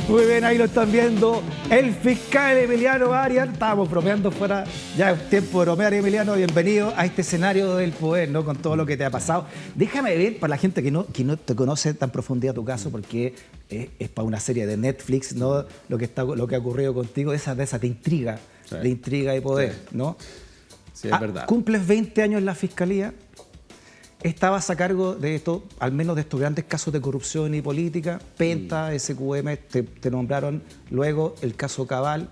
Muy bien, ahí lo están viendo. El fiscal Emiliano Arias. Estábamos bromeando fuera. Ya es tiempo de bromear, Emiliano. Bienvenido a este escenario del poder, ¿no? Con todo lo que te ha pasado. Déjame ver, para la gente que no te conoce tan profundidad tu caso, porque es para una serie de Netflix, ¿no? Lo que ha ocurrido contigo, de esa te intriga, sí, de intriga y poder, sí, ¿no? Sí, es verdad. Cumples 20 años en la fiscalía. Estabas a cargo de esto, al menos de estos grandes casos de corrupción y política, Penta, SQM, te nombraron luego el caso Cabal,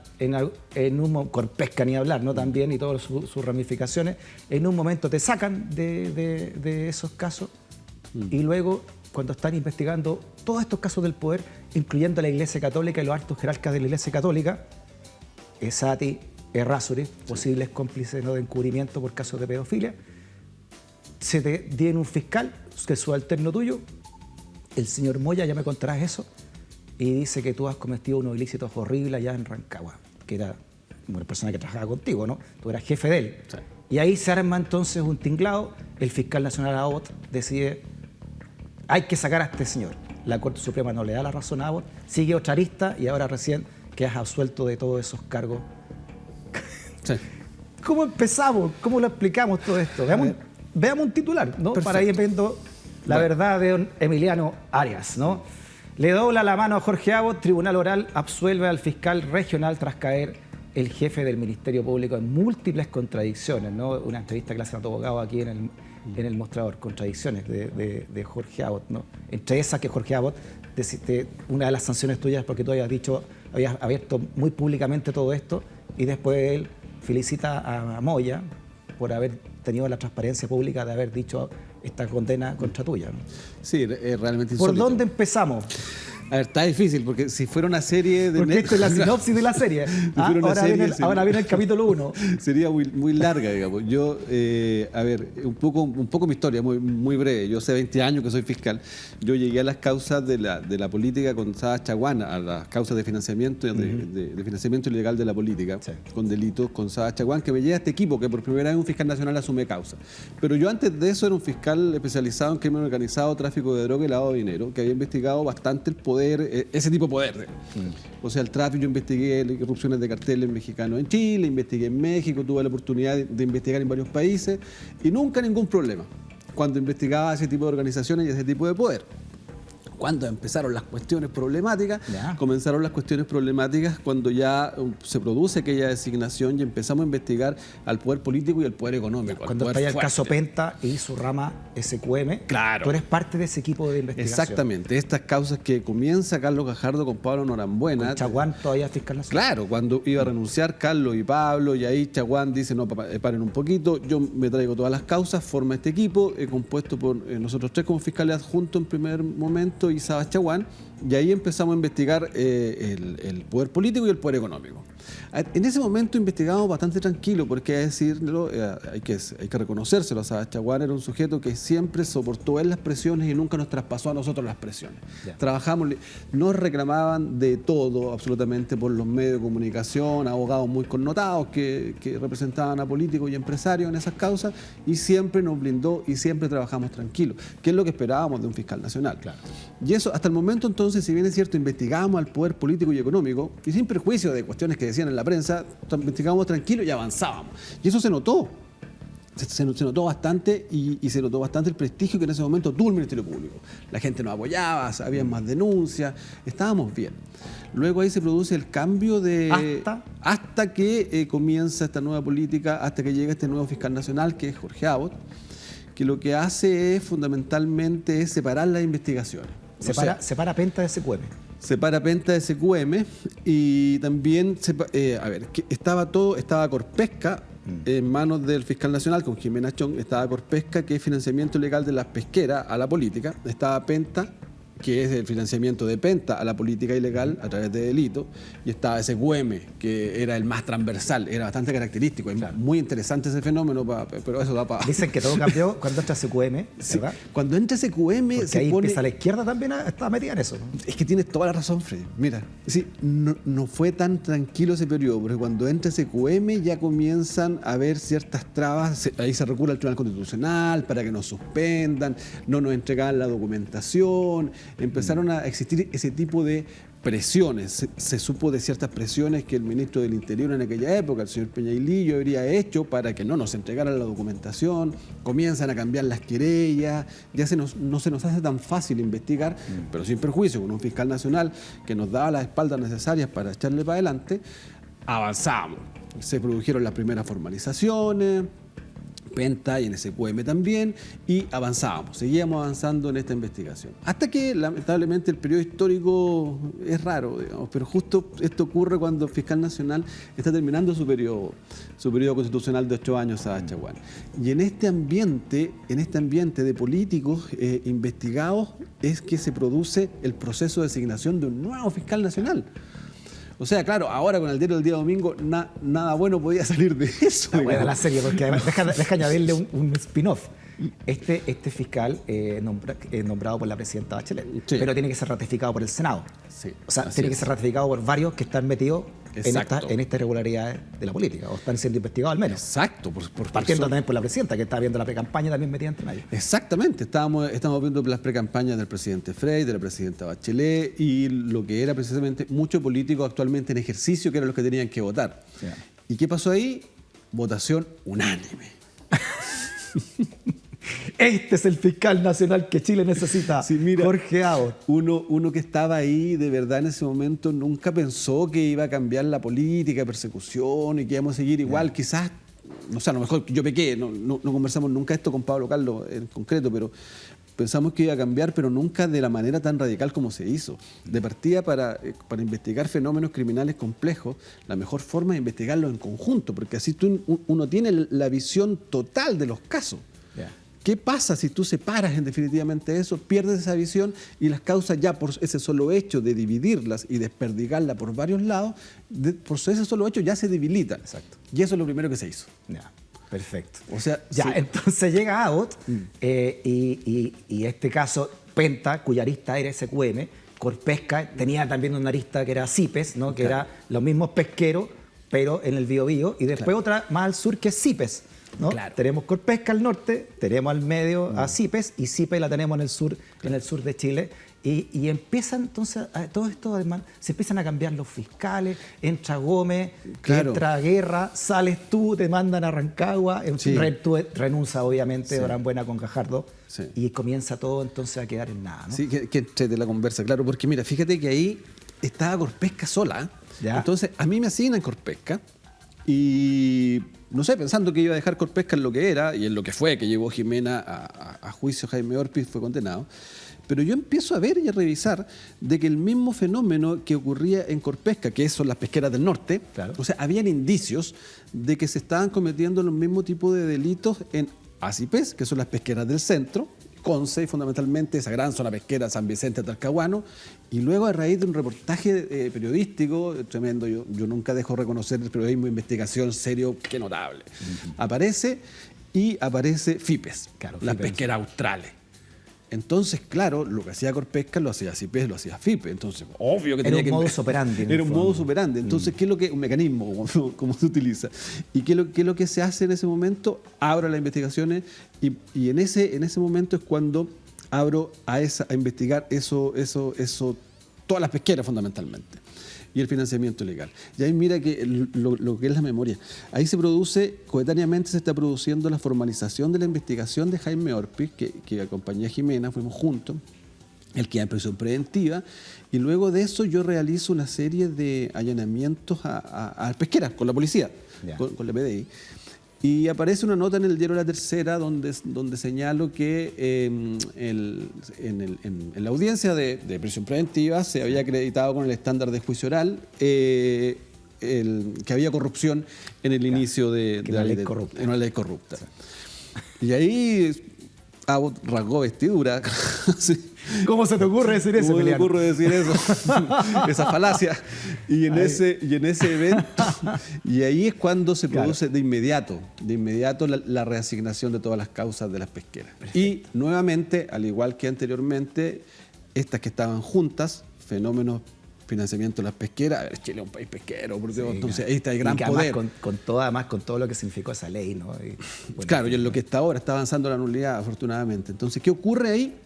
Corpesca ni hablar, ¿no? También, y todas sus ramificaciones. En un momento te sacan de esos casos y luego, cuando están investigando todos estos casos del poder, incluyendo la Iglesia Católica y los altos jerarcas de la Iglesia Católica, Esati, Errázuriz, posibles cómplices, ¿no? de encubrimiento por casos de pedofilia, se te tiene un fiscal, que es subalterno tuyo, el señor Moya, ya me contarás eso, y dice que tú has cometido unos ilícitos horribles allá en Rancagua, que era una persona que trabajaba contigo, ¿no? Tú eras jefe de él. Sí. Y ahí se arma entonces un tinglado, el fiscal nacional Abbott decide, hay que sacar a este señor. La Corte Suprema no le da la razón a Abbott, sigue otra arista y ahora recién quedas absuelto de todos esos cargos. Sí. ¿Cómo empezamos? ¿Cómo lo explicamos todo esto? Veamos un titular, ¿no? Perfecto. Para ir viendo la verdad de don Emiliano Arias, ¿no? Le dobla la mano a Jorge Abbott, Tribunal Oral absuelve al fiscal regional tras caer el jefe del Ministerio Público en múltiples contradicciones, ¿no? Una entrevista que le hacen a tu abogado aquí en el mostrador, contradicciones de Jorge Abbott, ¿no? Entre esas que Jorge Abbott, una de las sanciones tuyas, porque tú habías abierto muy públicamente todo esto, y después él felicita a Moya por haber tenido la transparencia pública de haber dicho esta condena contra tuya, ¿no? Sí, es realmente ¿Por insólito. dónde empezamos? A ver, está difícil, porque si fuera una serie de Porque esta es la sinopsis de la serie. fuera una serie, Ahora viene el capítulo 1. Sería muy larga, digamos. Yo, a ver, un poco mi historia, muy breve. Yo hace 20 años que soy fiscal. Yo llegué a las causas de la política con Saba Chaguán, a las causas de financiamiento, de financiamiento ilegal de la política, sí, con delitos con Saba Chaguán, que me lleva a este equipo, que por primera vez un fiscal nacional asume causa. Pero yo antes de eso era un fiscal especializado en crimen organizado, tráfico de droga y lavado de dinero, que había investigado bastante el poder, ese tipo de poder. O sea, el tráfico, yo investigué corrupciones de carteles mexicanos en Chile, investigué en México, tuve la oportunidad de investigar en varios países y nunca ningún problema cuando investigaba ese tipo de organizaciones y ese tipo de poder. Cuando empezaron las cuestiones problemáticas, comenzaron las cuestiones problemáticas cuando ya se produce aquella designación y empezamos a investigar al poder político y al poder económico. Cuando está el caso Penta y su rama SQM, claro, tú eres parte de ese equipo de investigación. Exactamente, estas causas que comienza Carlos Gajardo con Pablo Norambuena. Con Chaguán todavía fiscal nacional. Claro, cuando iba a renunciar Carlos y Pablo, y ahí Chaguán dice, no, paren un poquito, yo me traigo todas las causas, forma este equipo, compuesto por nosotros tres como fiscales adjuntos en primer momento, y Saba Chaguán, y ahí empezamos a investigar el poder político y el poder económico. En ese momento investigamos bastante tranquilo, porque hay que decirlo, hay que reconocérselo. Saba Chaguán era un sujeto que siempre soportó él las presiones y nunca nos traspasó a nosotros las presiones. Trabajamos, nos reclamaban de todo, absolutamente, por los medios de comunicación, abogados muy connotados que representaban a políticos y empresarios en esas causas, y siempre nos blindó y siempre trabajamos tranquilos, que es lo que esperábamos de un fiscal nacional. Claro. Y eso, hasta el momento, entonces, si bien es cierto, investigamos al poder político y económico, y sin perjuicio de cuestiones que decían en la prensa, investigamos tranquilo y avanzábamos. Y eso se notó. Se notó bastante y se notó bastante el prestigio que en ese momento tuvo el Ministerio Público. La gente nos apoyaba, había más denuncias, estábamos bien. Luego ahí se produce el cambio de... Hasta que comienza esta nueva política, hasta que llega este nuevo fiscal nacional, que es Jorge Abbott, que lo que hace es fundamentalmente es separar las investigaciones. Separa Penta de SQM. Separa Penta de SQM y también, estaba Corpesca en manos del fiscal nacional con Jimena Chong, estaba Corpesca, que es financiamiento ilegal de las pesqueras a la política, estaba Penta, que es el financiamiento de Penta a la política ilegal a través de delitos, y estaba SQM, que era el más transversal, era bastante característico, es muy interesante ese fenómeno, pero eso da para... Dicen que todo cambió cuando entra SQM, ¿verdad? Sí, cuando entra SQM porque se ahí pone... empieza la izquierda también está metida en eso, ¿no? Es que tienes toda la razón, Freddy. Mira, sí, no fue tan tranquilo ese periodo, porque cuando entra SQM ya comienzan a haber ciertas trabas, ahí se recurre al Tribunal Constitucional para que nos suspendan, no nos entregaban la documentación, empezaron a existir ese tipo de presiones. Se supo de ciertas presiones que el ministro del Interior en aquella época, el señor Peñailillo, habría hecho para que no nos entregaran la documentación. Comienzan a cambiar las querellas, ya no se nos hace tan fácil investigar, pero sin perjuicio, con un fiscal nacional que nos daba las espaldas necesarias para echarle para adelante, avanzamos. Se produjeron las primeras formalizaciones, Penta y en SQM también, y avanzábamos, seguíamos avanzando en esta investigación. Hasta que, lamentablemente, el periodo histórico es raro, digamos, pero justo esto ocurre cuando el fiscal nacional está terminando su periodo constitucional de 8 años a Chaguán. Y en este ambiente de políticos investigados es que se produce el proceso de designación de un nuevo fiscal nacional. O sea, claro, ahora con el diario del día domingo nada bueno podía salir de eso. Está buena la serie, porque además deja añadirle un spin-off. Este fiscal nombrado por la presidenta Bachelet, sí, pero tiene que ser ratificado por el Senado. Sí, o sea, tiene que ser ratificado por varios que están metidos en estas irregularidades de la política, o están siendo investigados al menos. Exacto. Partiendo también por la presidenta, que está viendo la pre-campaña también metida entre ellos. Exactamente. Estamos viendo las precampañas del presidente Frey, de la presidenta Bachelet y lo que era precisamente muchos políticos actualmente en ejercicio, que eran los que tenían que votar. Sí. ¿Y qué pasó ahí? Votación unánime. Este es el fiscal nacional que Chile necesita, sí, mira, Jorge Abbott. Uno que estaba ahí de verdad en ese momento nunca pensó que iba a cambiar la política de persecución y que íbamos a seguir igual. Quizás, no sé, a lo mejor yo pequé, no conversamos nunca esto con Pablo Carlos en concreto, pero pensamos que iba a cambiar, pero nunca de la manera tan radical como se hizo. De partida, para investigar fenómenos criminales complejos, la mejor forma es investigarlos en conjunto, porque así uno tiene la visión total de los casos. Yeah. ¿Qué pasa si tú separas definitivamente eso, pierdes esa visión y las causas ya por ese solo hecho de dividirlas y desperdigarlas por varios lados, por ese solo hecho ya se debilitan? Exacto. Y eso es lo primero que se hizo. Yeah. Perfecto. O sea, ya, sí. Entonces llega Abbott y este caso, Penta, cuya arista era SQM, Corpesca tenía también una arista que era CIPES, ¿no? Que era los mismos pesqueros, pero en el Biobío, y después otra más al sur que es CIPES, ¿no? Claro. Tenemos Corpesca al norte, tenemos al medio a CIPES, y CIPES la tenemos en el sur de Chile. Y empiezan entonces, todo esto además, se empiezan a cambiar los fiscales, entra Gómez, claro, entra Guerra, sales tú, te mandan a Rancagua, sí, tú renuncia obviamente, sí, Norambuena con Gajardo, sí, y comienza todo entonces a quedar en nada, ¿no? Sí, que entrete la conversa, claro, porque mira, fíjate que ahí estaba Corpesca sola, ¿ya? Entonces a mí me asignan Corpesca y no sé, pensando que iba a dejar Corpesca en lo que era y en lo que fue, que llevó Jimena a juicio, Jaime Orpiz fue condenado. Pero yo empiezo a ver y a revisar de que el mismo fenómeno que ocurría en Corpesca, que son las pesqueras del norte, claro, o sea, habían indicios de que se estaban cometiendo los mismos tipos de delitos en Asipes, que son las pesqueras del centro, Conce, fundamentalmente esa gran zona pesquera, San Vicente, Talcahuano, y luego a raíz de un reportaje periodístico tremendo, yo nunca dejo reconocer el periodismo de investigación serio, qué notable, aparece FIPES, claro, las pesqueras australes. Entonces, claro, lo que hacía Corpesca lo hacía CIPES, lo hacía FIPE. Entonces, obvio que tenía que... Era un modus operandi. Era un modus operandi. Entonces, ¿qué es lo que... Un mecanismo, como se utiliza. ¿Y qué es lo que se hace en ese momento? Abro las investigaciones y en ese momento es cuando abro a investigar eso, todas las pesqueras fundamentalmente. Y el financiamiento ilegal. Y ahí mira que lo que es la memoria. Ahí coetáneamente se está produciendo la formalización de la investigación de Jaime Orpiz, que acompañé a Jimena, fuimos juntos, él queda en prisión preventiva, y luego de eso yo realizo una serie de allanamientos a pesqueras con la policía, yeah, con la PDI. Y aparece una nota en el diario La Tercera donde señalo que en la audiencia de prisión preventiva se había acreditado con el estándar de juicio oral que había corrupción en el inicio de la ley corrupta. En una ley corrupta. Sí. Y ahí Abbott rasgó vestidura. Sí. ¿Cómo se te ocurre decir eso, ¿Cómo se te ocurre decir eso? Esa falacia. Y en ese evento, y ahí es cuando se produce, claro, de inmediato la reasignación de todas las causas de las pesqueras. Perfecto. Y nuevamente, al igual que anteriormente, estas que estaban juntas, fenómenos, financiamiento de las pesqueras, Chile es un país pesquero, por Dios, sí, entonces ahí está el gran poder. Con todo lo que significó esa ley, ¿no? Claro, y en lo que está ahora está avanzando la nulidad, afortunadamente. Entonces, ¿qué ocurre ahí?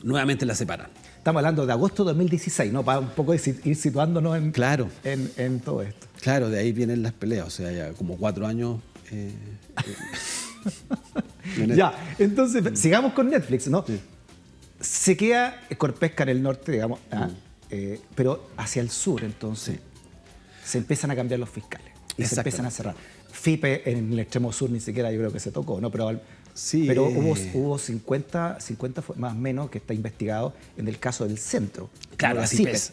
nuevamente la separan. Estamos hablando de agosto de 2016, ¿no? Para un poco ir situándonos Claro. en todo esto. Claro, de ahí vienen las peleas, o sea, ya como 4 años... Ya, entonces sigamos con Netflix, ¿no? Sí. Se queda Corpesca en el norte, digamos, pero hacia el sur, entonces, se empiezan a cambiar los fiscales y se empiezan a cerrar. FIPE en el extremo sur ni siquiera yo creo que se tocó, ¿no? Pero hubo 50 más o menos que está investigado en el caso del centro. Claro, Acipes,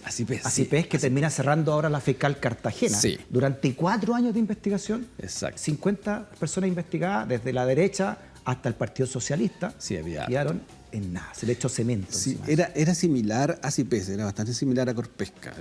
que termina cerrando ahora la fiscal Cartagena. Sí. Durante 4 años de investigación, Exacto. 50 personas investigadas, desde la derecha hasta el Partido Socialista, Sí, había... quedaron en nada, se le echó cemento. Sí, encima. era similar a CIPES, era bastante similar a Corpesca.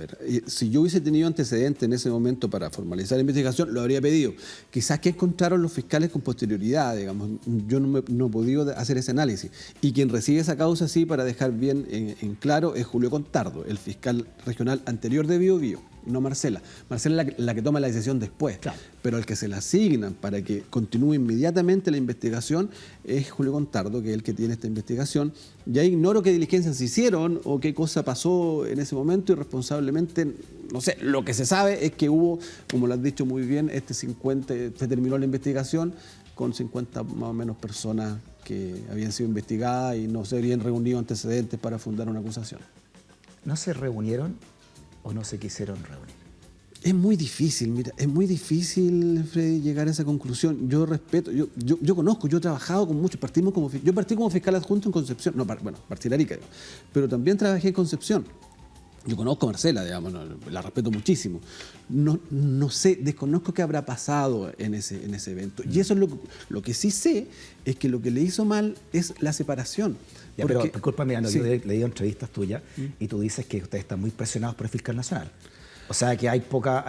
Si yo hubiese tenido antecedentes en ese momento para formalizar la investigación, lo habría pedido. Quizás que encontraron los fiscales con posterioridad, digamos. Yo no he podido hacer ese análisis. Y quien recibe esa causa, sí, para dejar bien en claro, es Julio Contardo, el fiscal regional anterior de Bío Bío. No Marcela. Marcela es la que toma la decisión después. Claro. Pero el que se la asignan para que continúe inmediatamente la investigación es Julio Contardo, que es el que tiene esta investigación. Ya ignoro qué diligencias se hicieron o qué cosa pasó en ese momento y responsablemente, no sé, lo que se sabe es que hubo, como lo has dicho muy bien, se terminó la investigación con 50 más o menos personas que habían sido investigadas y no se habían reunido antecedentes para fundar una acusación. ¿No se reunieron o no se quisieron reunir? Es muy difícil, mira, es muy difícil, Freddy, llegar a esa conclusión. Yo respeto, yo conozco, yo he trabajado con muchos, yo partí como fiscal adjunto en Concepción, partí de Arica, pero también trabajé en Concepción. Yo conozco a Marcela, digamos, la respeto muchísimo. No sé, desconozco qué habrá pasado en ese evento. Y eso es lo que sí sé, es que lo que le hizo mal es la separación. Ya, pero disculpa, mira, yo he leído entrevistas tuyas y tú dices que ustedes están muy presionados por el fiscal nacional. O sea, que hay poca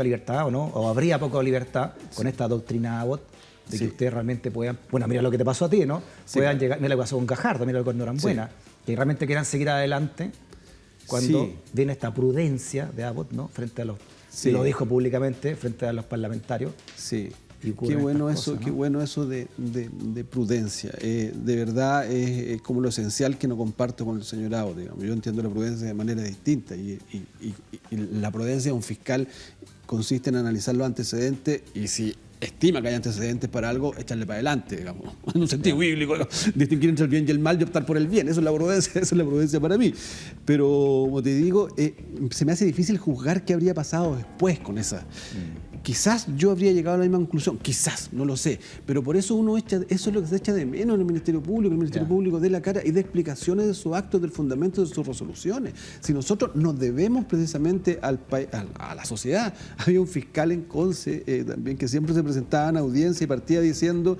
libertad, ¿o no? O habría poca libertad con esta doctrina Abbott de que ustedes realmente puedan... Bueno, mira lo que te pasó a ti, ¿no? Puedan llegar... Mira lo que pasó con Gajardo, mira lo que con Norambuena. Que realmente quieran seguir adelante cuando viene esta prudencia de Abbott, ¿no? Frente a los... Y lo dijo públicamente frente a los parlamentarios. Sí. Qué bueno eso, ¿no? Qué bueno eso de prudencia. De verdad es como lo esencial que no comparto con el señor Abbott, digamos. Yo entiendo la prudencia de manera distinta y la prudencia de un fiscal consiste en analizar los antecedentes y si estima que hay antecedentes para algo, echarle para adelante, digamos, en un sentido bíblico, ¿no? Distinguir entre el bien y el mal y optar por el bien. Eso es la prudencia para mí. Pero, como te digo, se me hace difícil juzgar qué habría pasado después con esa... Quizás yo habría llegado a la misma conclusión, quizás, no lo sé, pero por eso eso es lo que se echa de menos en el Ministerio Público. El Ministerio Público dé la cara y dé explicaciones de sus actos, del fundamento de sus resoluciones. Si nosotros nos debemos precisamente a la sociedad. Había un fiscal en Conce también que siempre se presentaba en audiencia y partía diciendo: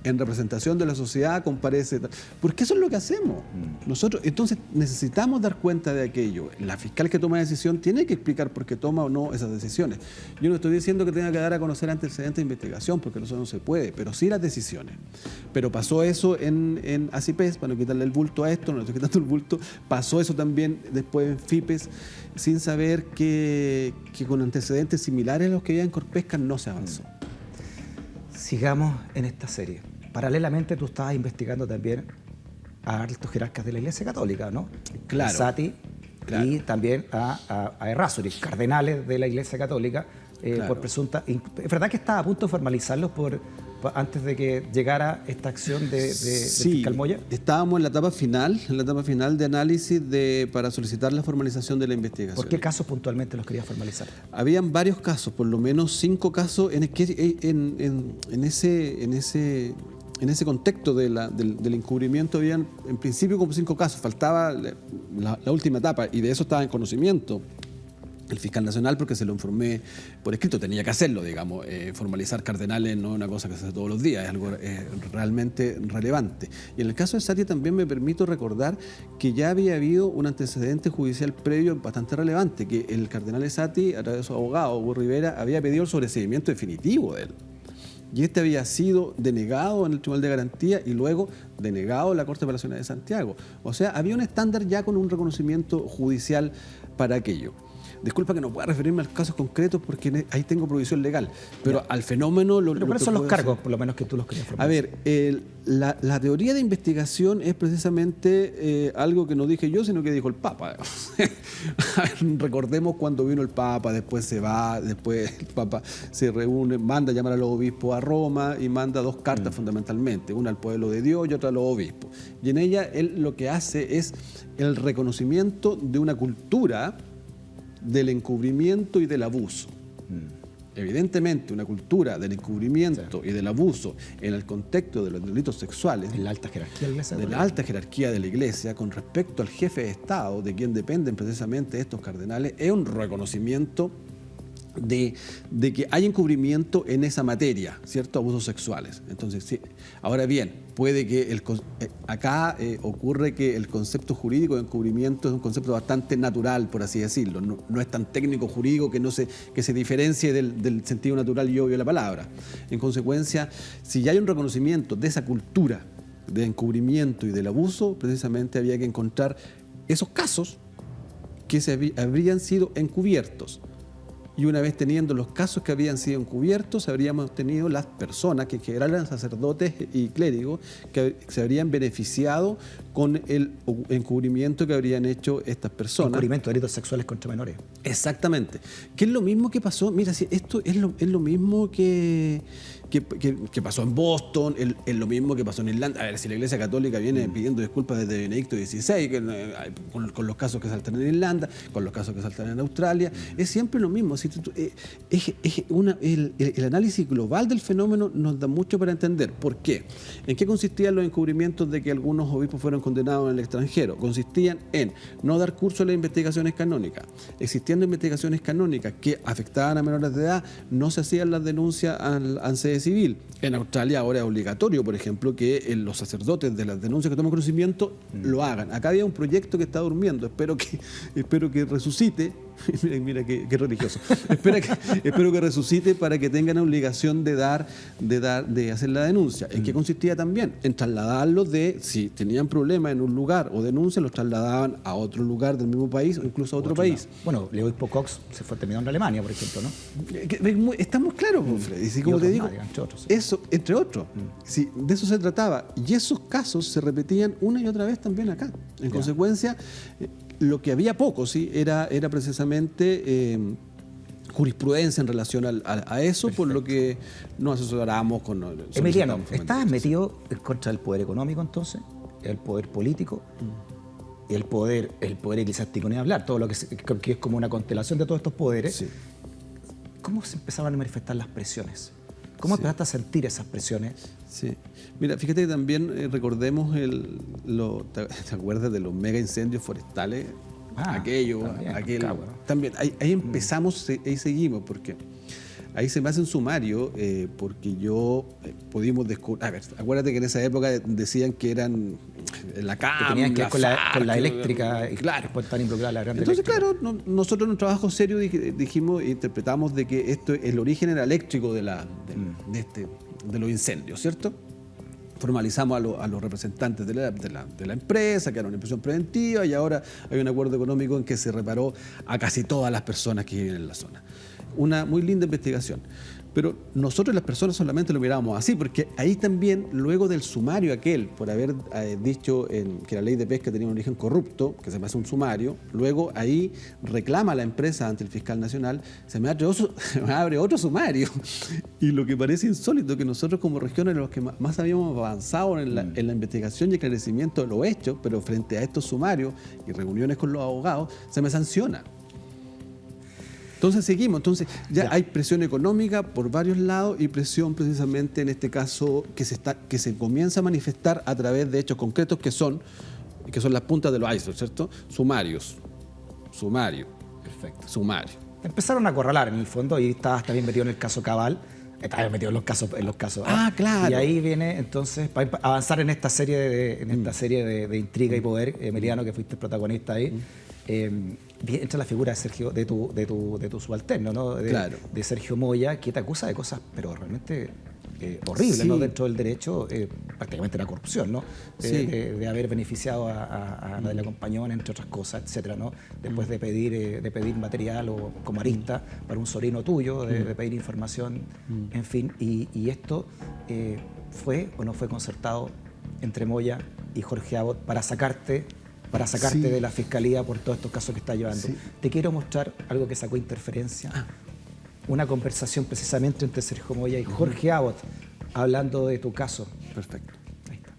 en representación de la sociedad comparece, porque eso es lo que hacemos. Nosotros, entonces, necesitamos dar cuenta de aquello. La fiscal que toma la decisión tiene que explicar por qué toma o no esas decisiones. Yo no estoy diciendo que tenga que dar a conocer antecedentes de investigación, porque eso no se puede, pero sí las decisiones. Pero pasó eso en ACIPES, para no quitarle el bulto a esto, no le estoy quitando el bulto, pasó eso también después en FIPES, sin saber que con antecedentes similares a los que había en Corpesca no se avanzó. Sigamos en esta serie. Paralelamente tú estabas investigando también a altos jerarcas de la Iglesia Católica, ¿no? Claro. A Sati y también a Errázuriz, cardenales de la Iglesia Católica, por presunta... ¿Es verdad que estaba a punto de formalizarlos antes de que llegara esta acción de fiscal Moya? Estábamos en la etapa final de análisis para solicitar la formalización de la investigación. ¿Por qué casos puntualmente los quería formalizar? Habían varios casos, por lo menos 5 casos en ese contexto del encubrimiento. Habían en principio como 5 casos, faltaba la última etapa y de eso estaba en conocimiento el fiscal nacional porque se lo informé por escrito, tenía que hacerlo, digamos. Formalizar cardenales no es una cosa que se hace todos los días, es algo realmente relevante. Y en el caso de Sati también me permito recordar que ya había habido un antecedente judicial previo bastante relevante, que el cardenal Sati, a través de su abogado, Hugo Rivera, había pedido el sobreseimiento definitivo de él. Y este había sido denegado en el Tribunal de Garantía y luego denegado en la Corte de Apelaciones de Santiago. O sea, había un estándar ya con un reconocimiento judicial para aquello. disculpa que no pueda referirme a casos concretos porque ahí tengo provisión legal, pero al fenómeno... ¿Pero cuáles son los cargos, por lo menos, que tú los querías formar? A ver, la teoría de investigación es precisamente algo que no dije yo, sino que dijo el Papa. A ver, recordemos cuando vino el Papa, después se va, después el Papa se reúne, manda a llamar a los obispos a Roma y manda 2 cartas fundamentalmente, una al pueblo de Dios y otra a los obispos. Y en ella él lo que hace es el reconocimiento de una cultura del encubrimiento y del abuso. Evidentemente, una cultura del encubrimiento y del abuso en el contexto de los delitos sexuales, en la alta jerarquía de la Iglesia, de la alta jerarquía de la Iglesia, con respecto al jefe de Estado, de quien dependen precisamente estos cardenales, es un reconocimiento de que hay encubrimiento en esa materia, ¿cierto? Abusos sexuales. Entonces, sí. Ahora bien, puede que acá ocurre que el concepto jurídico de encubrimiento es un concepto bastante natural, por así decirlo. No es tan técnico jurídico que se diferencie del sentido natural y obvio de la palabra. En consecuencia, si ya hay un reconocimiento de esa cultura de encubrimiento y del abuso, precisamente había que encontrar esos casos que habrían sido encubiertos. Y una vez teniendo los casos que habían sido encubiertos, habríamos tenido las personas, que en general eran sacerdotes y clérigos, que se habrían beneficiado con el encubrimiento que habrían hecho estas personas. Encubrimiento de delitos sexuales contra menores. Exactamente. Que es lo mismo que pasó, mira, si esto es lo mismo que pasó en Boston, es lo mismo que pasó en Irlanda. A ver, si la Iglesia Católica viene pidiendo disculpas desde Benedicto XVI, con los casos que saltan en Irlanda, con los casos que saltan en Australia, es siempre lo mismo. El análisis global del fenómeno nos da mucho para entender. ¿Por qué? ¿En qué consistían los encubrimientos de que algunos obispos fueron condenados en el extranjero? Consistían en no dar curso a las investigaciones canónicas. Existiendo investigaciones canónicas que afectaban a menores de edad, no se hacían las denuncias al sede civil. En Australia ahora es obligatorio, por ejemplo, que los sacerdotes de las denuncias que toman conocimiento lo hagan. Acá había un proyecto que está durmiendo, espero que resucite. Mira qué religioso. Espero que resucite para que tengan la obligación de hacer la denuncia. ¿En qué consistía también? En trasladarlos si tenían problemas en un lugar o denuncia, los trasladaban a otro lugar del mismo país o incluso a otro país. Bueno, el obispo Cox se fue terminado en Alemania, por ejemplo, ¿no? Estamos claros, Freddy. Y como te digo, entre otros, sí. eso, entre otros, sí, de eso se trataba. Y esos casos se repetían una y otra vez también acá. En consecuencia, lo que había poco, ¿sí? era precisamente jurisprudencia en relación a eso. Perfecto. Por lo que nos asesoramos con... Emiliano, ¿estabas metido en contra del poder económico entonces? ¿El poder político? El poder eclesiástico, ni hablar, todo lo que es como una constelación de todos estos poderes. Sí. ¿Cómo se empezaban a manifestar las presiones? ¿Cómo empezaste a sentir esas presiones? Sí. Mira, fíjate que también recordemos ¿te acuerdas de los mega incendios forestales? También, ahí empezamos, ahí seguimos, porque ahí se me hace un sumario, porque pudimos descubrir. A ver, acuérdate que en esa época decían que eran la CAM, que tenían que ver con la eléctrica, y claro, después están involucradas la gran Entonces, eléctrica. claro, nosotros en un trabajo serio dijimos, interpretamos de que el origen era eléctrico de los incendios, ¿cierto? Formalizamos a los representantes de la empresa, que era una inspección preventiva, y ahora hay un acuerdo económico en que se reparó a casi todas las personas que viven en la zona. Una muy linda investigación. Pero nosotros las personas solamente lo mirábamos así, porque ahí también, luego del sumario aquel, por haber dicho que la ley de pesca tenía un origen corrupto, que se me hace un sumario, luego ahí reclama la empresa ante el fiscal nacional, se me abre otro sumario. Y lo que parece insólito, que nosotros como región éramos los que más habíamos avanzado en la investigación y esclarecimiento de los hechos, pero frente a estos sumarios y reuniones con los abogados, se me sanciona. Entonces seguimos, ya hay presión económica por varios lados y presión precisamente en este caso que se comienza a manifestar a través de hechos concretos que son las puntas de los icebergs, ¿cierto? Sumario. Perfecto. Sumario. Empezaron a acorralar en el fondo y estabas también metido en el caso Cabal. Estabas metido en los casos. Claro. Y ahí viene entonces, para avanzar en esta serie de intriga y poder, Emiliano, que fuiste protagonista ahí. Entra la figura de Sergio, de tu subalterno, ¿no? Claro. De Sergio Moya, que te acusa de cosas, pero realmente horrible, Sí. ¿no? Dentro del derecho, prácticamente la corrupción, ¿no? Sí. De haber beneficiado a la de la Compañón, entre otras cosas, etcétera, ¿no? Después de pedir material o como arista para un sobrino tuyo, de pedir información, en fin. Y esto fue o no fue concertado entre Moya y Jorge Abot para sacarte Sí. de la fiscalía por todos estos casos que está llevando. Sí. Te quiero mostrar algo que sacó Interferencia. Una conversación precisamente entre Sergio Moya y Jorge Abot, hablando de tu caso. Perfecto. Ahí está.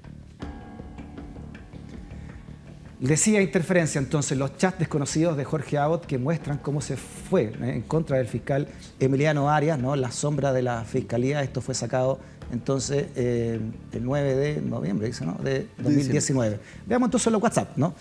Decía Interferencia entonces los chats desconocidos de Jorge Abot que muestran cómo se fue en contra del fiscal Emiliano Arias, ¿no? La sombra de la fiscalía. Esto fue sacado entonces el 9 de noviembre, dice, ¿no? De 2019. Veamos entonces los WhatsApp, ¿no?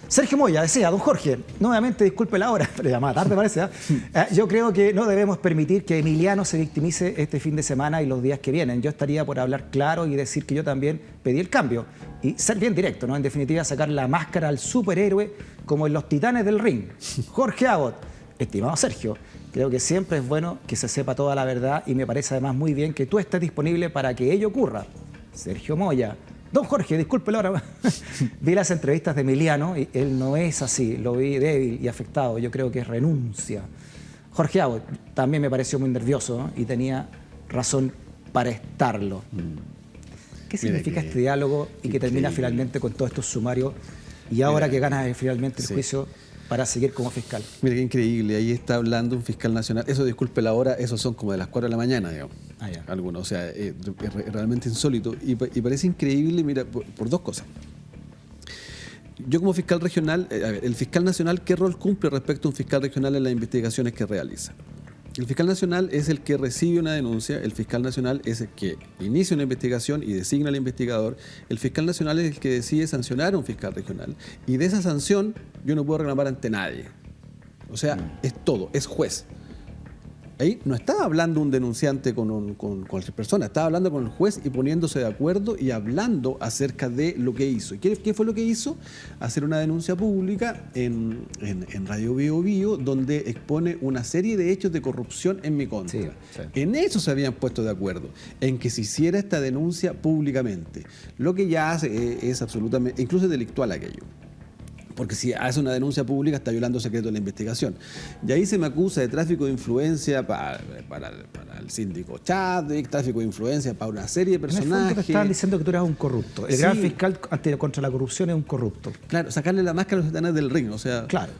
Sergio Moya decía, don Jorge, nuevamente disculpe la hora, pero ya más tarde parece, ¿eh? Yo creo que no debemos permitir que Emiliano se victimice este fin de semana y los días que vienen. Yo estaría por hablar claro y decir que yo también pedí el cambio y ser bien directo, ¿no? En definitiva, sacar la máscara al superhéroe como en los Titanes del Ring. Jorge Abot, estimado Sergio, creo que siempre es bueno que se sepa toda la verdad y me parece además muy bien que tú estés disponible para que ello ocurra. Sergio Moya. Don Jorge, disculpe la hora. Vi las entrevistas de Emiliano y él no es así. Lo vi débil y afectado. Yo creo que es renuncia. Jorge Abot también me pareció muy nervioso, ¿no? Y tenía razón para estarlo. ¿Qué significa este diálogo y que termina finalmente con todos estos sumarios y ahora que gana finalmente el juicio para seguir como fiscal? Mira qué increíble, ahí está hablando un fiscal nacional. Eso, disculpe la hora, esos son como de las 4 de la mañana, digamos. Ya. Algunos, o sea, es realmente insólito. Y parece increíble, mira, por dos cosas. Yo como fiscal regional, a ver, el fiscal nacional, ¿qué rol cumple respecto a un fiscal regional en las investigaciones que realiza? El fiscal nacional es el que recibe una denuncia, el fiscal nacional es el que inicia una investigación y designa al investigador, el fiscal nacional es el que decide sancionar a un fiscal regional y de esa sanción yo no puedo reclamar ante nadie. O sea, es todo, es juez. Ahí no estaba hablando un denunciante con cualquier persona, estaba hablando con el juez y poniéndose de acuerdo y hablando acerca de lo que hizo. ¿Y qué fue lo que hizo? Hacer una denuncia pública en Radio Bio Bio, donde expone una serie de hechos de corrupción en mi contra. Sí. En eso se habían puesto de acuerdo, en que se hiciera esta denuncia públicamente. Lo que ya hace es absolutamente, incluso delictual aquello. Porque si hace una denuncia pública está violando secreto de la investigación. Y ahí se me acusa de tráfico de influencia para el síndico Chadwick, tráfico de influencia para una serie de En el fondo personajes. te estaban diciendo que tú eras un corrupto. El gran fiscal contra la corrupción es un corrupto. Claro, sacarle la máscara a los titanes del ring, o sea... Claro.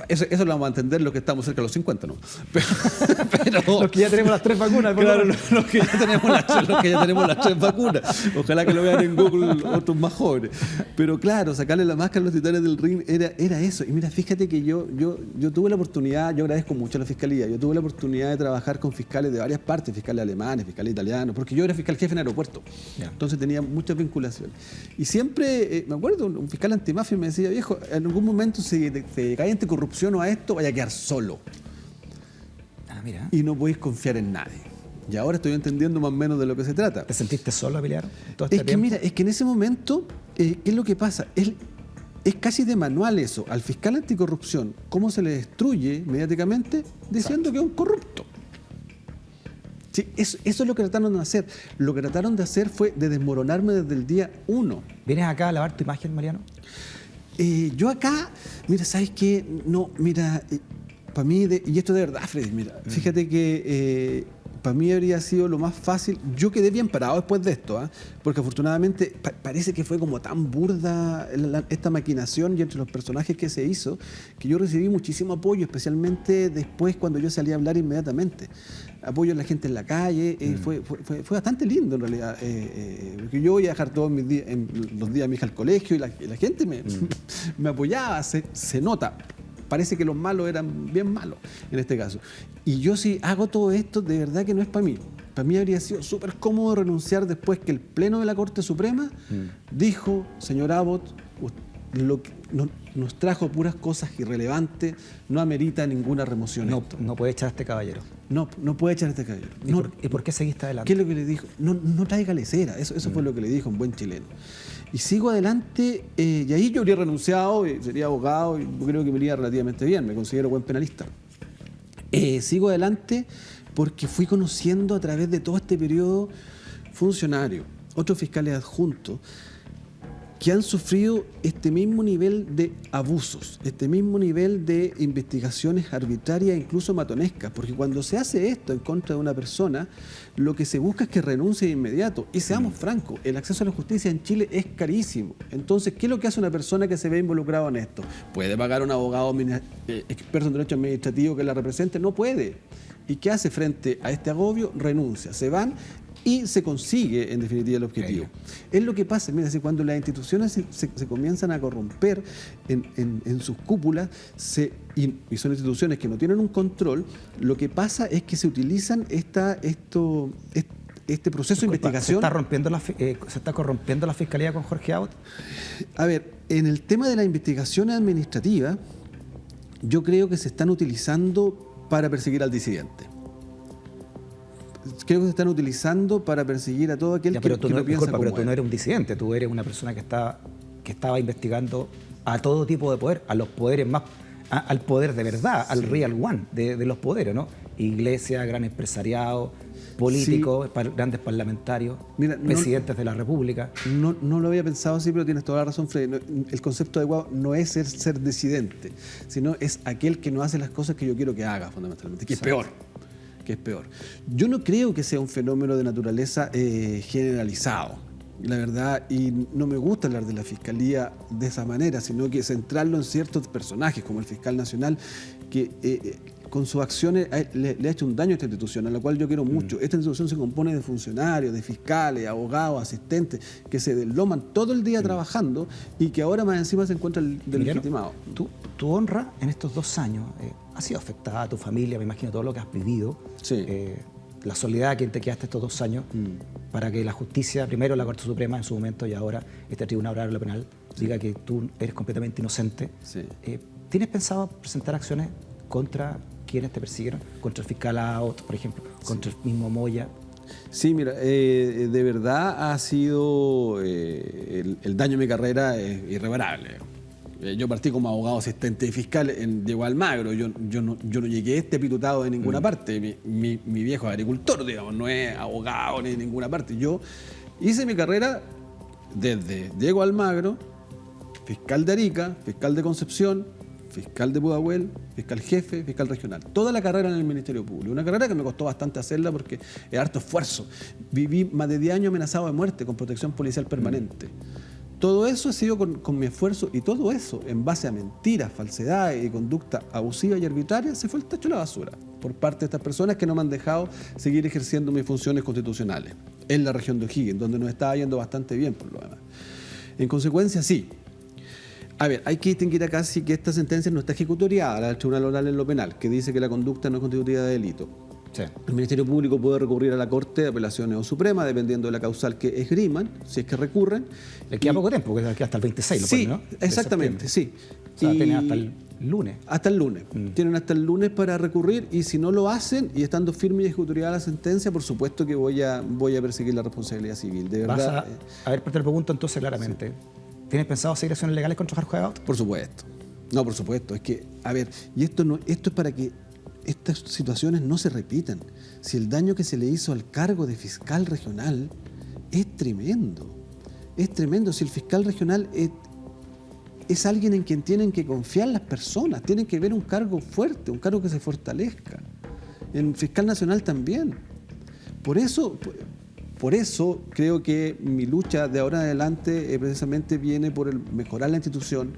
Eso lo vamos a entender los que estamos cerca de los 50, ¿no? Pero Los que ya tenemos las 3 vacunas. claro, los que ya tenemos las 3 vacunas. Ojalá que lo vean en Google otros más jóvenes. Pero claro, sacarle la máscara a los titanes del ring era eso. Y mira, fíjate que yo tuve la oportunidad, yo agradezco mucho a la Fiscalía, yo tuve la oportunidad de trabajar con fiscales de varias partes, fiscales alemanes, fiscales italianos, porque yo era fiscal jefe en aeropuerto. Entonces tenía muchas vinculaciones. Y siempre, me acuerdo, un fiscal antimafia me decía, viejo, en algún momento si te cae en corrupción o a esto, vaya a quedar solo. Mira. Y no podéis confiar en nadie. Y ahora estoy entendiendo más o menos de lo que se trata. ¿Te sentiste solo, Emiliano? Mira, es que en ese momento, ¿qué es lo que pasa? Es casi de manual eso. Al fiscal anticorrupción, ¿cómo se le destruye mediáticamente? Diciendo que es un corrupto. Sí, eso es lo que trataron de hacer. Lo que trataron de hacer fue de desmoronarme desde el día 1. ¿Vienes acá a lavar tu imagen, Mariano? Yo acá, mira, ¿sabes qué? No, mira, para mí, y esto de verdad, Freddy, mira, fíjate que para mí habría sido lo más fácil. Yo quedé bien parado después de esto, porque afortunadamente parece que fue como tan burda esta maquinación y entre los personajes que se hizo, que yo recibí muchísimo apoyo, especialmente después cuando yo salí a hablar inmediatamente. Apoyo a la gente en la calle, fue bastante lindo en realidad, porque yo iba a dejar todos mis días, los días de mi hija al colegio y la gente me apoyaba, se nota. Parece que los malos eran bien malos en este caso. Y yo si hago todo esto, de verdad que no es para mí. Para mí habría sido súper cómodo renunciar después que el Pleno de la Corte Suprema dijo, señor Abot, nos trajo puras cosas irrelevantes, no amerita ninguna remoción. No puede echar a este caballero. No puede echar a este caballero. ¿Y por qué seguiste adelante? ¿Qué es lo que le dijo? No traiga lecera. Eso fue lo que le dijo un buen chileno. Y sigo adelante, y ahí yo habría renunciado, sería abogado, y creo que me iría relativamente bien, me considero buen penalista. Sigo adelante porque fui conociendo a través de todo este periodo funcionarios, otros fiscales adjuntos, que han sufrido este mismo nivel de abusos, este mismo nivel de investigaciones arbitrarias, incluso matonescas, porque cuando se hace esto en contra de una persona, lo que se busca es que renuncie de inmediato. Y seamos francos, el acceso a la justicia en Chile es carísimo. Entonces, ¿qué es lo que hace una persona que se ve involucrada en esto? ¿Puede pagar un abogado experto en derecho administrativo que la represente? No puede. ¿Y qué hace frente a este agobio? Renuncia, se van y se consigue, en definitiva, el objetivo. Es lo que pasa, mira, cuando las instituciones se comienzan a corromper en sus cúpulas, y son instituciones que no tienen un control, lo que pasa es que se utilizan este proceso de investigación. ¿Se está corrompiendo la Fiscalía con Jorge Aut? A ver, en el tema de las investigaciones administrativas, yo creo que se están utilizando para perseguir al disidente. Creo que se están utilizando para perseguir a todo aquel que no piensa como pero tú él. no eres un disidente, tú eres una persona que estaba investigando a todo tipo de poder, a los poderes más, al poder de verdad, al real one de los poderes, ¿no? Iglesia, gran empresariado, políticos, grandes parlamentarios, presidentes de la República. No lo había pensado así, pero tienes toda la razón, Freddy. El concepto adecuado no es ser disidente, sino es aquel que no hace las cosas que yo quiero que haga, fundamentalmente, que es peor. Yo no creo que sea un fenómeno de naturaleza generalizado, la verdad, y no me gusta hablar de la Fiscalía de esa manera, sino que centrarlo en ciertos personajes, como el fiscal nacional, que con sus acciones le ha hecho un daño a esta institución, a la cual yo quiero mucho. Esta institución se compone de funcionarios, de fiscales, abogados, asistentes, que se desloman todo el día trabajando y que ahora más encima se encuentran deslegitimados. Tu honra en estos 2 años ha sido afectada, a tu familia, me imagino todo lo que has vivido. Sí. La soledad que te quedaste estos 2 años para que la justicia, primero la Corte Suprema en su momento y ahora este Tribunal Oral Penal, diga que tú eres completamente inocente. Sí. ¿Tienes pensado presentar acciones contra quienes te persiguieron? Contra el fiscal Aot, por ejemplo, contra el mismo Moya. Sí, mira, de verdad ha sido el daño en mi carrera es irreparable. Yo partí como abogado asistente de fiscal en Diego Almagro. Yo no llegué despitutado de ninguna parte. Mi viejo es agricultor, digamos, no es abogado ni de ninguna parte. Yo hice mi carrera desde Diego Almagro, fiscal de Arica, fiscal de Concepción, fiscal de Pudahuel, fiscal jefe, fiscal regional. Toda la carrera en el Ministerio Público. Una carrera que me costó bastante hacerla porque es harto esfuerzo. Viví más de 10 años amenazado de muerte con protección policial permanente. Todo eso ha sido con mi esfuerzo, y todo eso, en base a mentiras, falsedades y conducta abusiva y arbitraria, se fue al tacho de la basura por parte de estas personas que no me han dejado seguir ejerciendo mis funciones constitucionales en la región de O'Higgins, donde nos estaba yendo bastante bien por lo demás. En consecuencia, sí. A ver, hay que distinguir acá sí que esta sentencia no está ejecutoriada, la del Tribunal Oral en lo Penal, que dice que la conducta no es constitutiva de delito. Sí. El Ministerio Público puede recurrir a la Corte de Apelaciones o Suprema, dependiendo de la causal que esgriman, si es que recurren. Le queda poco tiempo, porque queda hasta el 26, sí, ¿no? Exactamente, sí. O sea, tienen hasta el lunes. Hasta el lunes. Tienen hasta el lunes para recurrir, y si no lo hacen y estando firme y ejecutoriada la sentencia, por supuesto que voy a perseguir la responsabilidad civil. De verdad. A ver, te lo pregunto entonces claramente. Sí. ¿Tienes pensado seguir acciones legales contra Jorge Aut? Por supuesto. No, por supuesto. Es que, a ver, y esto es para que estas situaciones no se repitan. Si el daño que se le hizo al cargo de fiscal regional es tremendo. Es tremendo. Si el fiscal regional es alguien en quien tienen que confiar las personas, tienen que ver un cargo fuerte, un cargo que se fortalezca. El fiscal nacional también. Por eso creo que mi lucha de ahora en adelante precisamente viene por el mejorar la institución,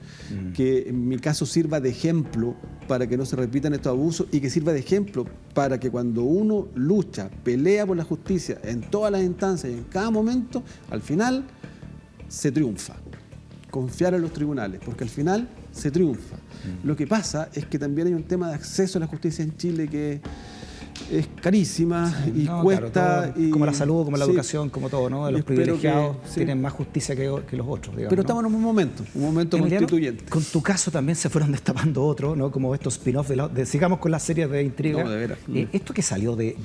que en mi caso sirva de ejemplo para que no se repitan estos abusos, y que sirva de ejemplo para que cuando uno lucha, pelea por la justicia en todas las instancias y en cada momento, al final se triunfa. Confiar en los tribunales, porque al final se triunfa. Lo que pasa es que también hay un tema de acceso a la justicia en Chile que es carísima y cuesta. Claro, como la salud, como la educación, como todo, ¿no? Los privilegiados tienen más justicia que los otros, digamos. Pero estamos en un momento constituyente. Con tu caso también se fueron destapando otros, ¿no? Como estos spin-offs sigamos con las series de intriga. No, de veras. Esto que salió del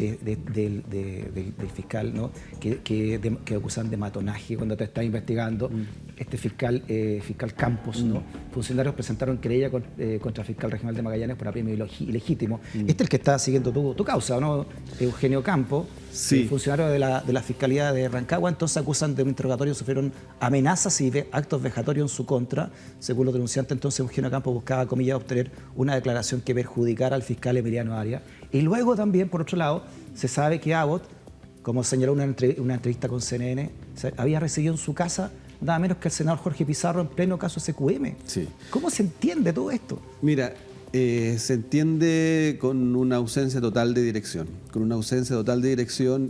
fiscal, ¿no? Que acusan de matonaje cuando te está investigando, este fiscal Campos, ¿no? Funcionarios presentaron querella contra el fiscal regional de Magallanes por apremio ilegítimo. Este es el que está siguiendo tu causa. causa, ¿no? Eugenio Campo, Sí. funcionario de la Fiscalía de Rancagua, entonces acusan de un interrogatorio, sufrieron amenazas y actos vejatorios en su contra. Según los denunciantes, entonces Eugenio Campo buscaba, comillas, obtener una declaración que perjudicara al fiscal Emiliano Arias. Y luego también, por otro lado, se sabe que Abbott, como señaló una entrevista con CNN, había recibido en su casa nada menos que el senador Jorge Pizarro en pleno caso SQM. Sí. ¿Cómo se entiende todo esto? Mira, se entiende con una ausencia total de dirección,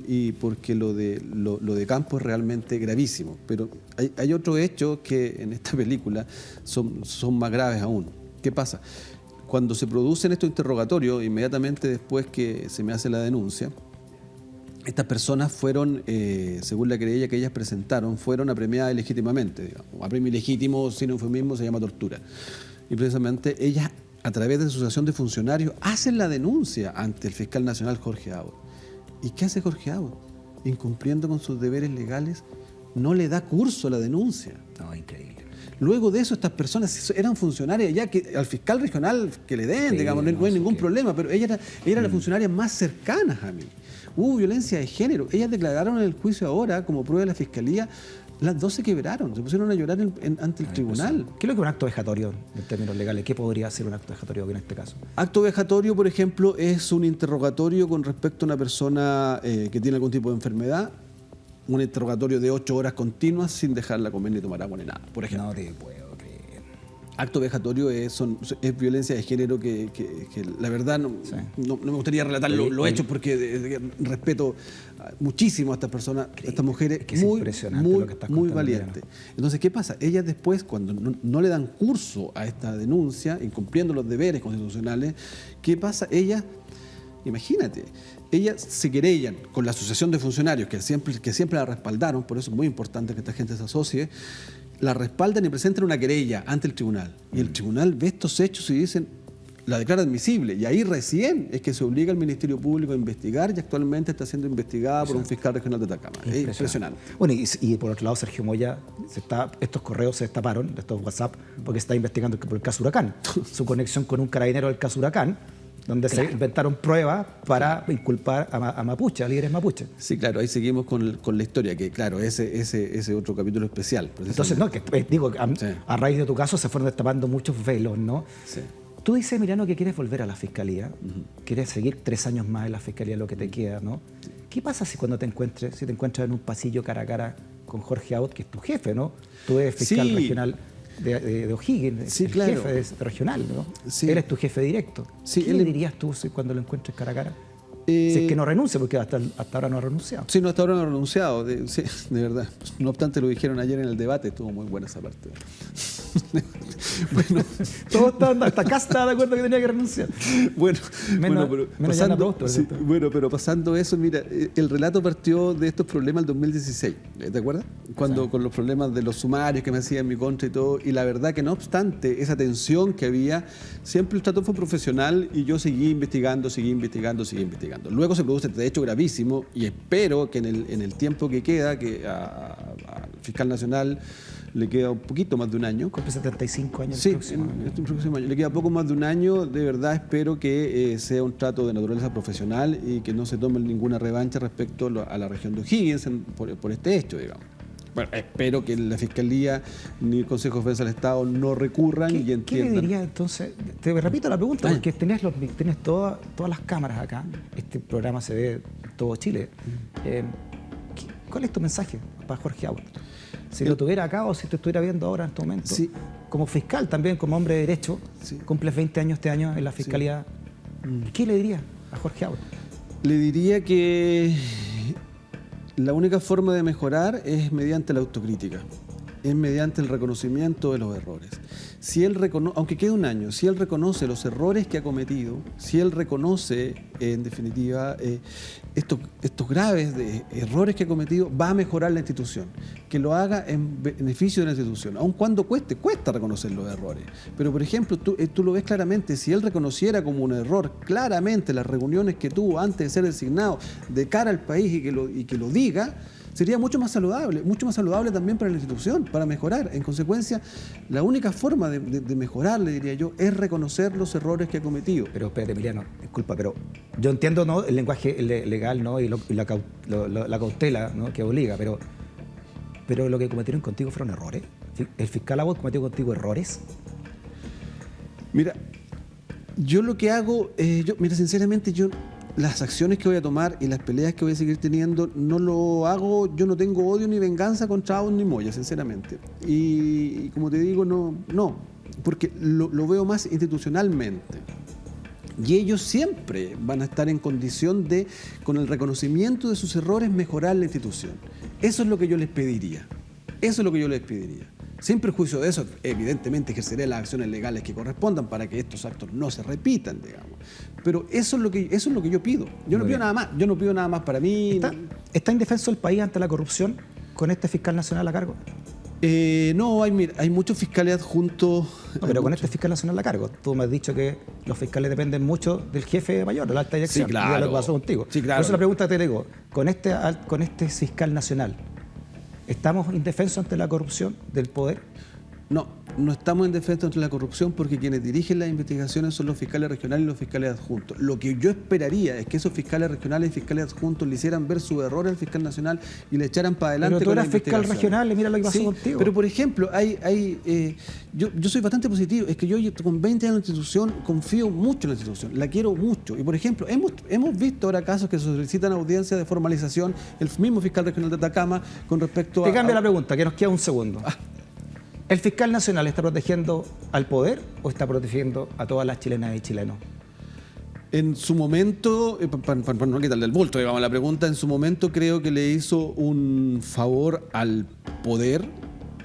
y porque lo de Campo es realmente gravísimo. Pero hay otros hechos que en esta película son más graves aún. ¿Qué pasa? Cuando se producen estos interrogatorios, inmediatamente después que se me hace la denuncia, estas personas fueron, según la querella que ellas presentaron, fueron apremiadas ilegítimamente. Digamos. Apremio ilegítimo, sin eufemismo, se llama tortura. Y precisamente ellas, a través de la asociación de funcionarios, hacen la denuncia ante el fiscal nacional Jorge Abbott. ¿Y qué hace Jorge Abbott? Incumpliendo con sus deberes legales, no le da curso a la denuncia. No, increíble. Luego de eso, estas personas eran funcionarias ya que al fiscal regional que le den, Sí, digamos, no hay ningún problema, pero ella era la funcionaria más cercanas a mí. Hubo violencia de género. Ellas declararon en el juicio ahora, como prueba de la fiscalía, las dos se quebraron, se pusieron a llorar ante el tribunal. ¿Qué es lo que es un acto vejatorio en términos legales? ¿Qué podría ser un acto vejatorio en este caso? Acto vejatorio, por ejemplo, es un interrogatorio con respecto a una persona que tiene algún tipo de enfermedad, un interrogatorio de 8 horas continuas sin dejarla comer ni tomar agua ni nada, por ejemplo. No te puedo creer. Acto vejatorio es violencia de género que la verdad no me gustaría relatar los hechos porque respeto muchísimo a estas personas, a estas mujeres, es impresionante lo que estás muy contando, valientes. Entonces, ¿qué pasa? Ellas después, cuando no le dan curso a esta denuncia, incumpliendo los deberes constitucionales, ¿qué pasa? Ellas, imagínate, ellas se querellan con la asociación de funcionarios que siempre la respaldaron, por eso es muy importante que esta gente se asocie, la respaldan y presentan una querella ante el tribunal. Y el tribunal ve estos hechos y dicen, la declara admisible. Y ahí recién es que se obliga al Ministerio Público a investigar y actualmente está siendo investigada por un fiscal regional de Atacama. Es impresionante. Bueno, y por otro lado, Sergio Moya, estos correos se destaparon, estos WhatsApp, porque se está investigando por el caso Huracán. Su conexión con un carabinero del caso Huracán, donde se inventaron pruebas para inculpar a mapuche, a líderes mapuche. Sí, claro, ahí seguimos con la historia, que claro, ese otro capítulo especial. Entonces, no, que digo, a raíz de tu caso se fueron destapando muchos velos, ¿no? Sí. Tú dices, Emiliano, que quieres volver a la fiscalía, quieres seguir 3 años más en la fiscalía, lo que te queda, ¿no? ¿Qué pasa si te encuentras en un pasillo cara a cara con Jorge Abbott, que es tu jefe, ¿no? Tú eres fiscal regional de O'Higgins, sí, el claro. jefe regional, ¿no? Sí. Él es tu jefe directo. Sí, ¿Qué le dirías tú cuando lo encuentres cara a cara? Si es que no renuncia, porque hasta ahora no ha renunciado. Sí, no, hasta ahora no ha renunciado, de verdad. No obstante, lo dijeron ayer en el debate, estuvo muy buena esa parte. Bueno, todos estaban, hasta acá estaba de acuerdo que tenía que renunciar. Pero pasando eso, mira, el relato partió de estos problemas el 2016, ¿te acuerdas? Cuando con los problemas de los sumarios que me hacían en mi contra y todo, y la verdad que no obstante esa tensión que había, siempre el trato fue profesional y yo seguí investigando. Luego se produce este hecho gravísimo y espero que en el tiempo que queda, que al fiscal nacional le queda un poquito más de un año. Cumple 75 años sí, el próximo año. Le queda poco más de un año. De verdad espero que sea un trato de naturaleza profesional y que no se tome ninguna revancha respecto a la región de O'Higgins por este hecho, digamos. Bueno, espero que la Fiscalía ni el Consejo de Defensa del Estado no recurran y entiendan. ¿Qué le diría entonces? Te repito la pregunta, porque tienes todas las cámaras acá. Este programa se ve en todo Chile. ¿Cuál es tu mensaje para Jorge Abbott? Si lo tuviera acá o si te estuviera viendo ahora en este momento. Sí. Como fiscal también, como hombre de derecho, cumples 20 años este año en la Fiscalía. ¿Qué le diría a Jorge Abbott? Le diría que la única forma de mejorar es mediante la autocrítica, es mediante el reconocimiento de los errores. Si él aunque quede un año, si él reconoce los errores que ha cometido, si él reconoce, en definitiva, estos graves errores que ha cometido, va a mejorar la institución. Que lo haga en beneficio de la institución, aun cuando cuesta reconocer los errores. Pero, por ejemplo, tú lo ves claramente, si él reconociera como un error claramente las reuniones que tuvo antes de ser designado de cara al país y que lo diga, sería mucho más saludable también para la institución, para mejorar. En consecuencia, la única forma de mejorar, le diría yo, es reconocer los errores que ha cometido. Pero espérate, Emiliano, disculpa, pero yo entiendo, ¿no?, el lenguaje legal, ¿no?, y la cautela, ¿no?, que obliga, pero lo que cometieron contigo fueron errores. ¿El fiscal Abbott cometió contigo errores? Mira, yo lo que hago, mira, sinceramente, las acciones que voy a tomar y las peleas que voy a seguir teniendo, no lo hago, yo no tengo odio ni venganza contra Abbott ni Moya, sinceramente. Y como te digo, no, porque lo veo más institucionalmente. Y ellos siempre van a estar en condición de, con el reconocimiento de sus errores, mejorar la institución. Eso es lo que yo les pediría. Sin perjuicio de eso, evidentemente ejerceré las acciones legales que correspondan para que estos actos no se repitan, digamos. Pero eso es lo que yo pido. Yo no pido nada más. Yo no pido nada más para mí. ¿Está indefenso el país ante la corrupción con este fiscal nacional a cargo? No, hay muchos fiscales adjuntos. No, pero con este fiscal nacional a cargo. Tú me has dicho que los fiscales dependen mucho del jefe mayor, de la alta dirección. Sí, claro. Y lo que pasó contigo. Sí, claro. Por eso la pregunta que te digo, con este fiscal nacional, ¿estamos indefensos ante la corrupción del poder? No estamos indefensos ante la corrupción porque quienes dirigen las investigaciones son los fiscales regionales y los fiscales adjuntos. Lo que yo esperaría es que esos fiscales regionales y fiscales adjuntos le hicieran ver su error al fiscal nacional y le echaran para adelante. Pero tú eras fiscal regional y mira lo que pasó contigo. Pero por ejemplo, yo soy bastante positivo. Es que yo con 20 años de institución confío mucho en la institución, la quiero mucho. Y por ejemplo, hemos visto ahora casos que se solicitan audiencias de formalización, el mismo fiscal regional de Atacama con respecto a... Te cambio la pregunta, que nos queda un segundo. ¿El fiscal nacional está protegiendo al poder o está protegiendo a todas las chilenas y chilenos? En su momento, para no quitarle el bulto, digamos, la pregunta, en su momento creo que le hizo un favor al poder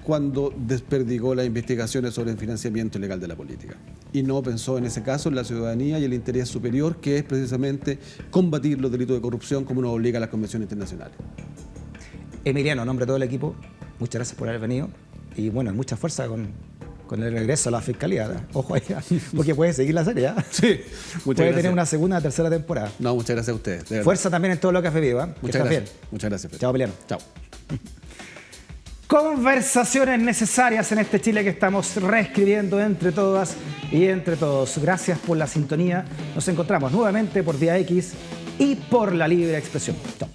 cuando desperdigó las investigaciones sobre el financiamiento ilegal de la política. Y no pensó en ese caso en la ciudadanía y el interés superior, que es precisamente combatir los delitos de corrupción como nos obliga a las convenciones internacionales. Emiliano, en nombre de todo el equipo, muchas gracias por haber venido. Y bueno, mucha fuerza con el regreso a la fiscalía. ¿No? Ojo ahí, porque puede seguir la serie. Sí, puede tener una segunda, tercera temporada. No, muchas gracias a ustedes. Fuerza también en todo lo que has vivido. Muchas gracias. Muchas gracias. Chao, Emiliano. Chao. Conversaciones necesarias en este Chile que estamos reescribiendo entre todas y entre todos. Gracias por la sintonía. Nos encontramos nuevamente por Vía X y por la Libre Expresión. Chao.